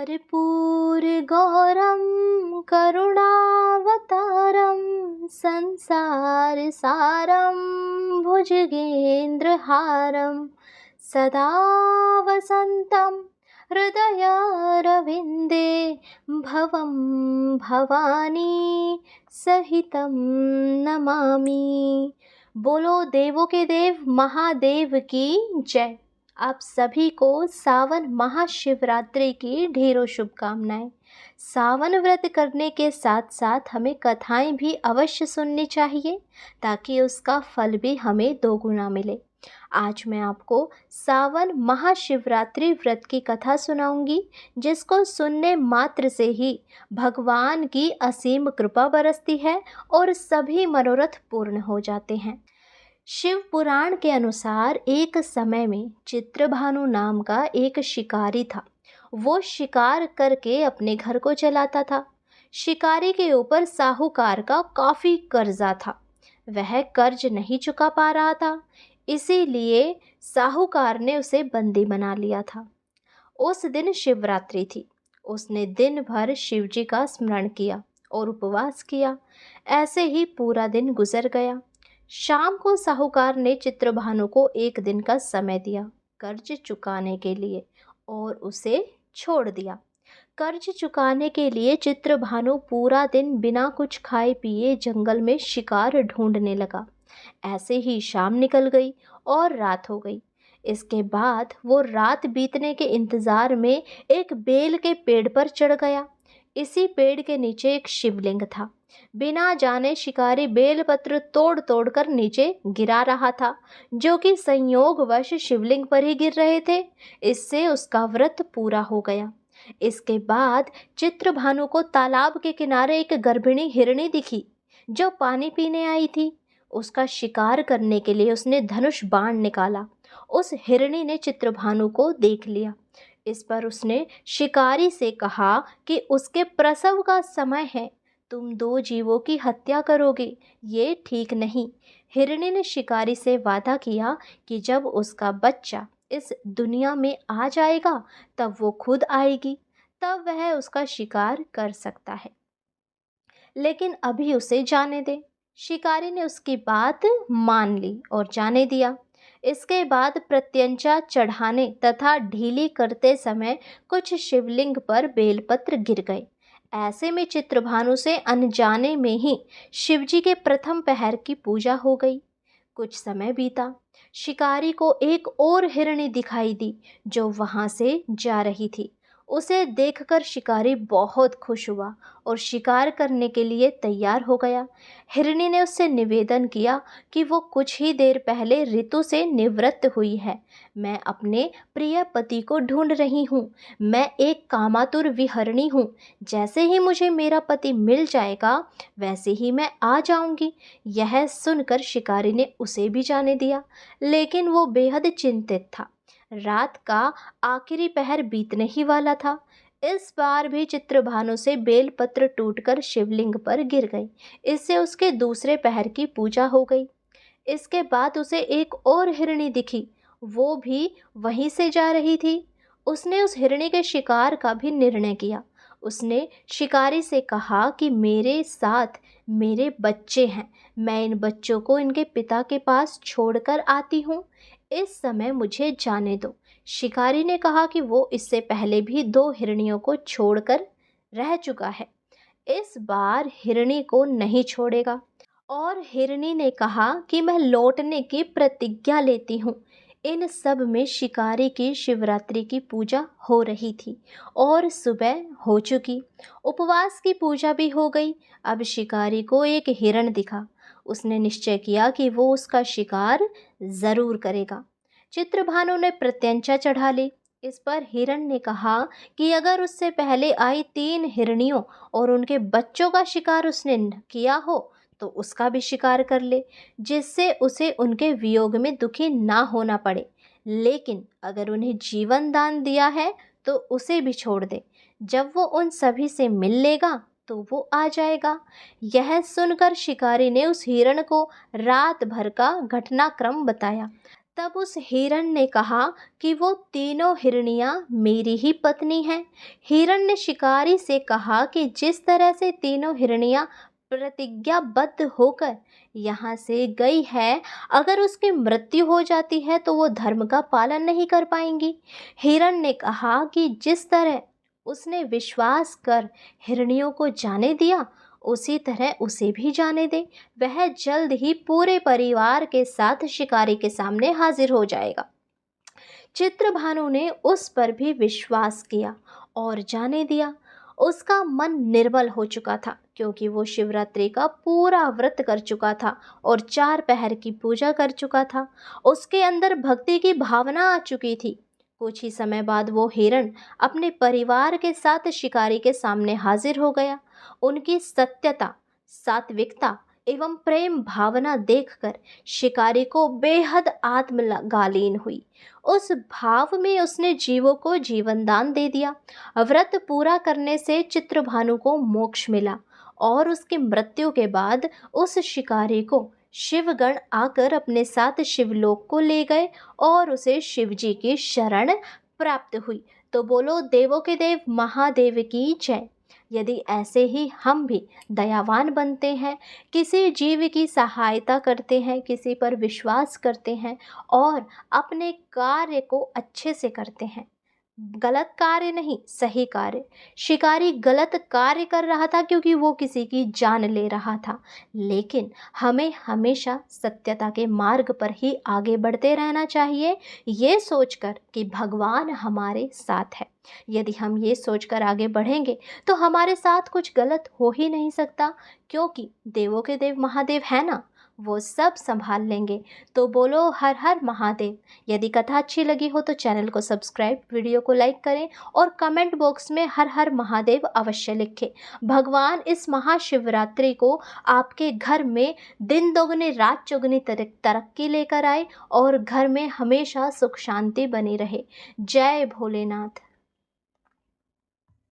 कर्पूरगौरं करुणावतारं संसारसारं भुजगेन्द्रहारं सदा वसन्तं हृदयारविन्दे भवं भवानी सहितं नमामि। बोलो देवों के देव महादेव की जय। आप सभी को सावन महाशिवरात्रि की ढेरों शुभकामनाएं। सावन व्रत करने के साथ साथ हमें कथाएं भी अवश्य सुननी चाहिए ताकि उसका फल भी हमें दोगुना मिले। आज मैं आपको सावन महाशिवरात्रि व्रत की कथा सुनाऊंगी, जिसको सुनने मात्र से ही भगवान की असीम कृपा बरसती है और सभी मनोरथ पूर्ण हो जाते हैं। शिव पुराण के अनुसार एक समय में चित्रभानु नाम का एक शिकारी था। वो शिकार करके अपने घर को चलाता था। शिकारी के ऊपर साहूकार का काफ़ी कर्जा था। वह कर्ज नहीं चुका पा रहा था, इसीलिए साहूकार ने उसे बंदी बना लिया था। उस दिन शिवरात्रि थी। उसने दिन भर शिव जी का स्मरण किया और उपवास किया। ऐसे ही पूरा दिन गुजर गया। शाम को साहूकार ने चित्रभानु को एक दिन का समय दिया कर्ज चुकाने के लिए और उसे छोड़ दिया। कर्ज चुकाने के लिए चित्रभानु पूरा दिन बिना कुछ खाए पिए जंगल में शिकार ढूंढने लगा। ऐसे ही शाम निकल गई और रात हो गई। इसके बाद वो रात बीतने के इंतजार में एक बेल के पेड़ पर चढ़ गया। इसी पेड़ के नीचे एक शिवलिंग था। बिना जाने शिकारी बेलपत्र तोड़ तोड़ कर नीचे गिरा रहा था, जो कि संयोगवश शिवलिंग पर ही गिर रहे थे। इससे उसका व्रत पूरा हो गया। इसके बाद चित्रभानु को तालाब के किनारे एक गर्भिणी हिरणी दिखी, जो पानी पीने आई थी। उसका शिकार करने के लिए उसने धनुष बाण निकाला। उस हिरणी ने चित्रभानु को देख लिया। इस पर उसने शिकारी से कहा कि उसके प्रसव का समय है, तुम दो जीवों की हत्या करोगे, ये ठीक नहीं। हिरणी ने शिकारी से वादा किया कि जब उसका बच्चा इस दुनिया में आ जाएगा तब वो खुद आएगी, तब वह उसका शिकार कर सकता है, लेकिन अभी उसे जाने दे। शिकारी ने उसकी बात मान ली और जाने दिया। इसके बाद प्रत्यंचा चढ़ाने तथा ढीली करते समय कुछ शिवलिंग पर बेलपत्र गिर गए। ऐसे में चित्रभानु से अनजाने में ही शिवजी के प्रथम पहर की पूजा हो गई। कुछ समय बीता। शिकारी को एक और हिरणी दिखाई दी, जो वहां से जा रही थी। उसे देखकर शिकारी बहुत खुश हुआ और शिकार करने के लिए तैयार हो गया। हिरणी ने उससे निवेदन किया कि वो कुछ ही देर पहले ऋतु से निवृत्त हुई है। मैं अपने प्रिय पति को ढूंढ रही हूँ। मैं एक कामातुर विहरणी हूँ। जैसे ही मुझे मेरा पति मिल जाएगा वैसे ही मैं आ जाऊंगी। यह सुनकर शिकारी ने उसे भी जाने दिया, लेकिन वो बेहद चिंतित था। रात का आखिरी पहर बीतने ही वाला था। इस बार भी चित्रभानु से बेलपत्र टूटकर शिवलिंग पर गिर गई। इससे उसके दूसरे पहर की पूजा हो गई। इसके बाद उसे एक और हिरणी दिखी। वो भी वहीं से जा रही थी। उसने उस हिरणी के शिकार का भी निर्णय किया। उसने शिकारी से कहा कि मेरे साथ मेरे बच्चे हैं, मैं इन बच्चों को इनके पिता के पास छोड़कर आती हूँ। इस समय मुझे जाने दो। शिकारी ने कहा कि वो इससे पहले भी दो हिरनियों को छोड़कर रह चुका है, इस बार हिरणी को नहीं छोड़ेगा। और हिरणी ने कहा कि मैं लौटने की प्रतिज्ञा लेती हूँ। इन सब में शिकारी की शिवरात्रि की पूजा हो रही थी और सुबह हो चुकी। उपवास की पूजा भी हो गई। अब शिकारी को एक हिरण दिखा। उसने निश्चय किया कि वो उसका शिकार ज़रूर करेगा। चित्रभानु ने प्रत्यंचा चढ़ा ली। इस पर हिरण ने कहा कि अगर उससे पहले आई तीन हिरनियों और उनके बच्चों का शिकार उसने किया हो तो उसका भी शिकार कर ले, जिससे उसे उनके वियोग में दुखी ना होना पड़े। लेकिन अगर उन्हें जीवन दान दिया है तो उसे भी छोड़ दे। जब वो उन सभी से मिल लेगा तो वो आ जाएगा। यह सुनकर शिकारी ने उस हिरण को रात भर का घटनाक्रम बताया। तब उस हिरण ने कहा कि वो तीनों हिरनियां मेरी ही पत्नी हैं। हिरण ने शिकारी से कहा कि जिस तरह से तीनों हिरनियां प्रतिज्ञाबद्ध होकर यहाँ से गई है, अगर उसकी मृत्यु हो जाती है तो वो धर्म का पालन नहीं कर पाएंगी। हिरण ने कहा कि जिस तरह उसने विश्वास कर हिरनियों को जाने दिया, उसी तरह उसे भी जाने दे। वह जल्द ही पूरे परिवार के साथ शिकारी के सामने हाजिर हो जाएगा। चित्रभानु ने उस पर भी विश्वास किया और जाने दिया। उसका मन निर्मल हो चुका था क्योंकि वो शिवरात्रि का पूरा व्रत कर चुका था और 4 पहर की पूजा कर चुका था। उसके अंदर भक्ति की भावना आ चुकी थी। कुछ ही समय बाद वो हिरण अपने परिवार के साथ शिकारी के सामने हाजिर हो गया। उनकी सत्यता, सात्विकता एवं प्रेम भावना देखकर शिकारी को बेहद आत्मगालीन हुई। उस भाव में उसने जीवों को जीवन दान दे दिया। व्रत पूरा करने से चित्रभानु को मोक्ष मिला और उसकी मृत्यु के बाद उस शिकारी को शिवगण आकर अपने साथ शिवलोक को ले गए और उसे शिवजी की शरण प्राप्त हुई। तो बोलो देवों के देव महादेव की जय। यदि ऐसे ही हम भी दयावान बनते हैं, किसी जीव की सहायता करते हैं, किसी पर विश्वास करते हैं और अपने कार्य को अच्छे से करते हैं, गलत कार्य नहीं सही कार्य। शिकारी गलत कार्य कर रहा था क्योंकि वो किसी की जान ले रहा था, लेकिन हमें हमेशा सत्यता के मार्ग पर ही आगे बढ़ते रहना चाहिए, ये सोचकर कि भगवान हमारे साथ है। यदि हम ये सोचकर आगे बढ़ेंगे तो हमारे साथ कुछ गलत हो ही नहीं सकता, क्योंकि देवों के देव महादेव है ना, वो सब संभाल लेंगे। तो बोलो हर हर महादेव। यदि कथा अच्छी लगी हो तो चैनल को सब्सक्राइब, वीडियो को लाइक करें और कमेंट बॉक्स में हर हर महादेव अवश्य लिखें। भगवान इस महाशिवरात्रि को आपके घर में दिन दोगुनी रात चौगुनी तरक्की लेकर आए और घर में हमेशा सुख शांति बनी रहे। जय भोलेनाथ।